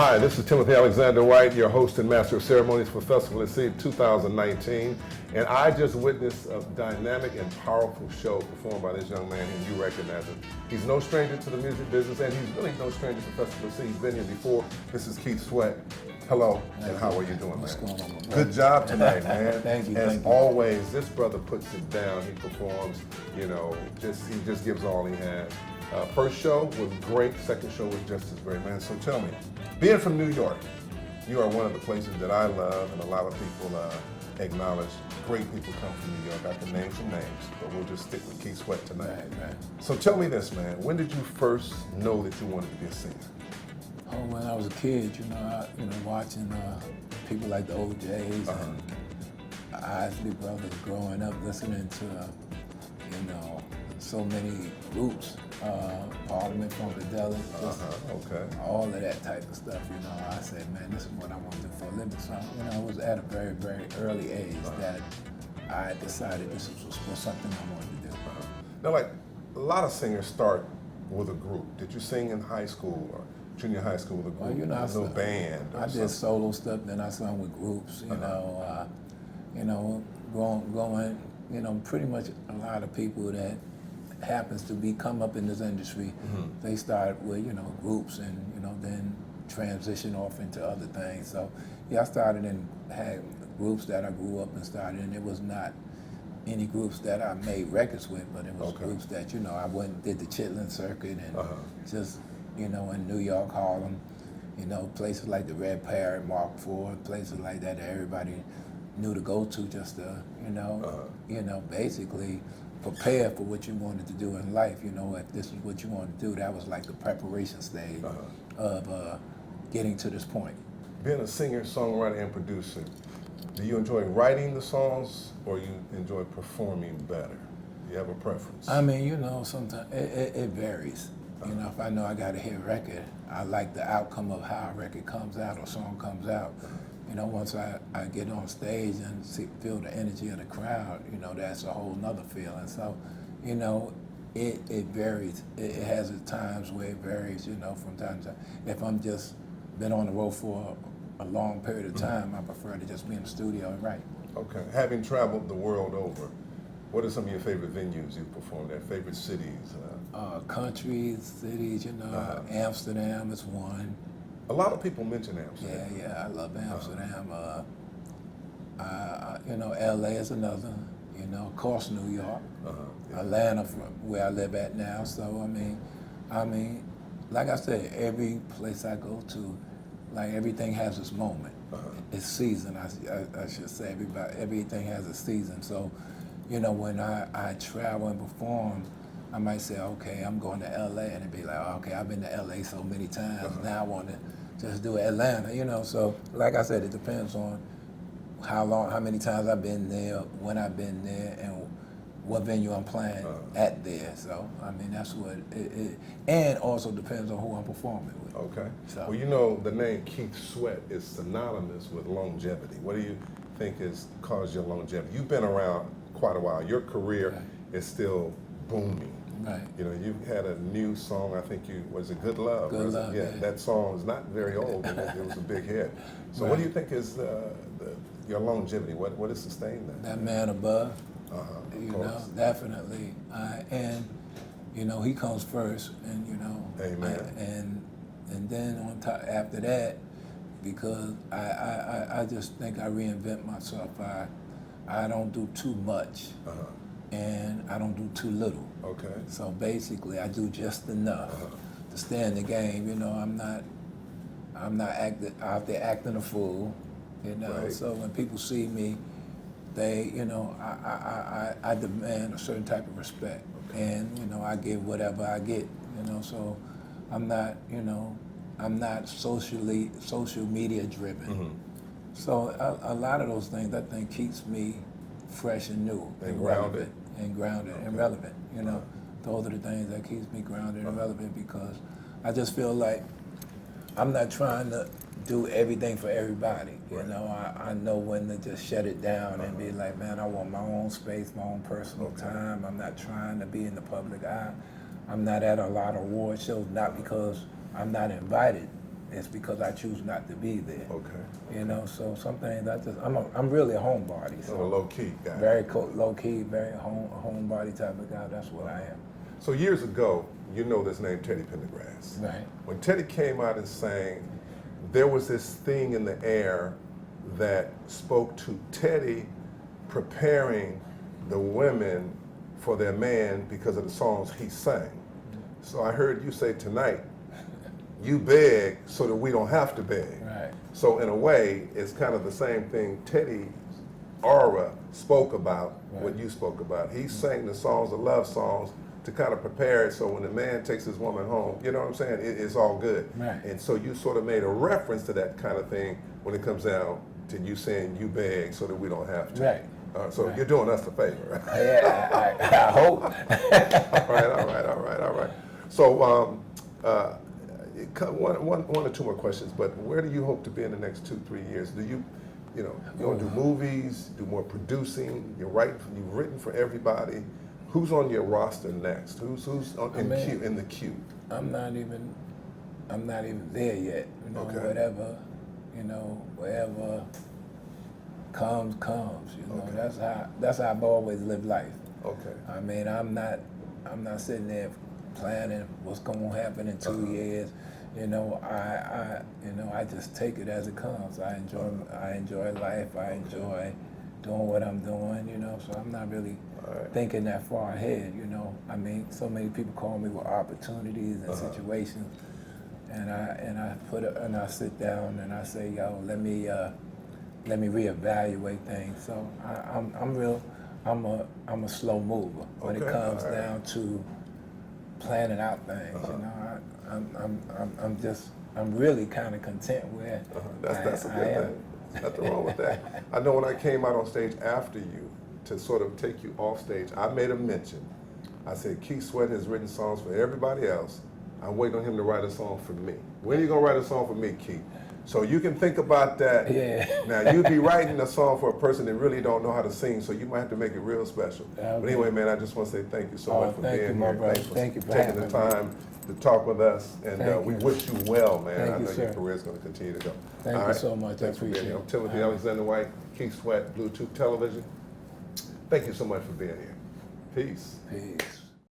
Hi, this is Timothy Alexander White, your host and master of ceremonies for Festival at Sea 2019. And I just witnessed a dynamic and powerful show performed by this young man, and you recognize him. He's no stranger to the music business, and he's really no stranger to Festival at Sea. He's been here before. This is KeithSweat. Hello, and how are you doing, What's man? going on, my brother? Good job tonight, man. Thank you. As always, this brother puts it down. He performs, he just gives all he has. First show was great. Second show was just as great, man. So tell me, being from New York, you are one of the places that I love, and a lot of people acknowledge great people come from New York. I can name some names, but we'll just stick with KeithSweat tonight. Right. So tell me this, man. When did you first know that you wanted to be a singer? Oh, when I was a kid, watching people like the OJs and Isley Brothers growing up, listening to, so many groups, Parliament, Funkadelic, all of that type of stuff. I said, man, this is what I want to do for a living. So, it was at a very, very early age that I decided this was something I wanted to do. Now, like, a lot of singers start with a group. Did you sing in high school or junior high school with a group? Well, a little band or I did solo stuff, then I sung with groups, going, pretty much a lot of people that happens to come up in this industry, they start with, groups and, then transition off into other things. So, yeah, I started and had groups that I grew up and started, and it was not any groups that I made records with, but it was groups that, I went and did the Chitlin circuit and just, in New York, Harlem, places like the Red Parrot, Mark IV, places like that everybody knew to go to just to, basically prepare for what you wanted to do in life. If this is what you wanted to do, that was like the preparation stage of getting to this point. Being a singer, songwriter, and producer, do you enjoy writing the songs or you enjoy performing better? Do you have a preference? I mean, sometimes it varies. If I know I got to hit a record, I like the outcome of how a record comes out or song comes out. Once I get on stage and feel the energy of the crowd, that's a whole nother feeling. So, it varies. It has its times where it varies, from time to time. If I'm just been on the road for a long period of time, I prefer to just be in the studio and write. Okay. Having traveled the world over, what are some of your favorite venues you've performed at, favorite cities? Countries, cities, Amsterdam is one. A lot of people mention Amsterdam. Yeah, I love Amsterdam. LA is another. Of course, New York, Atlanta, from where I live at now. So I mean, like I said, every place I go to, like everything has its moment. It's season, I should say. Everything has a season. So, when I travel and perform, I might say, okay, I'm going to LA, and it'd be like, okay, I've been to LA so many times. Now I want to just do Atlanta, So, like I said, it depends on how many times I've been there, when I've been there, and what venue I'm playing at there. So, that's what and also depends on who I'm performing with. Okay. So, well, the name KeithSweat is synonymous with longevity. What do you think has caused your longevity? You've been around quite a while. Your career is still booming. Right. You've had a new song, I think was it Good Love? Good Love, yeah. That song is not very old, but it was a big hit. So what do you think is your longevity? What has sustained that? That man above, definitely. He comes first, and Amen. And then on top, after that, because I just think I reinvent myself. I don't do too much. And I don't do too little. Okay. So basically, I do just enough to stay in the game. I'm not out there acting a fool. Right. So when people see me, they, I demand a certain type of respect, and I give whatever I get. So I'm not social media driven. So a lot of those things, I think, keeps me fresh and new and grounded and relevant. Those are the things that keeps me grounded and relevant, because I just feel like I'm not trying to do everything for everybody. I know when to just shut it down and be like, man, I want my own space, my own personal time. I'm not trying to be in the public eye. I'm not at a lot of award shows, not because I'm not invited, it's because I choose not to be there. Okay. You know, so some things I'm really a homebody. So So a low key guy. very low key, very homebody type of guy. That's what I am. So years ago, you know this name Teddy Pendergrass. Right. When Teddy came out and sang, there was this thing in the air that spoke to Teddy preparing the women for their man because of the songs he sang. So I heard you say tonight, you beg so that we don't have to beg. Right. So in a way, it's kind of the same thing Teddy's aura spoke about, what you spoke about. He sang the songs, the love songs, to kind of prepare it so when the man takes his woman home, you know what I'm saying, it's all good. Right. And so you sort of made a reference to that kind of thing when it comes down to you saying you beg so that we don't have to. Right. So you're doing us a favor, right? Yeah, I hope. All right. So one or two more questions, but where do you hope to be in the next 2-3 years? Do you want to do movies, do more producing? You've written for everybody. Who's on your roster next? Who's in the queue? I'm not even there yet. You know, Okay. whatever comes. You know, Okay. that's how I've always lived life. Okay. I mean, I'm not sitting there planning what's going to happen in 2 years. You know, I just take it as it comes. I enjoy life. I enjoy doing what I'm doing. You know, so I'm not really thinking that far ahead. You know, I mean, so many people call me with opportunities and situations, and I sit down and I say, yo, let me reevaluate things. So I'm a slow mover when it comes down to planning out things. You know, I'm really kind of content where That's a good thing. Nothing wrong with that. I know when I came out on stage after you to sort of take you off stage, I made a mention. I said, KeithSweat has written songs for everybody else. I'm waiting on him to write a song for me. When are you gonna write a song for me, Keith? So you can think about that. Yeah. Now you'd be writing a song for a person that really don't know how to sing, so you might have to make it real special. Okay. But anyway, man, I just want to say thank you so much for being here. My brother. Thanks Thank you for taking the having time to talk with us, and we wish you well, man. Thank I you, know sir. your career is going to continue to go. Thank All you right? so much. Thanks I for being appreciate here. it. I'm Timothy Alexander White, KeithSweat, Bluetooth Television. Thank you so much for being here. Peace. Peace.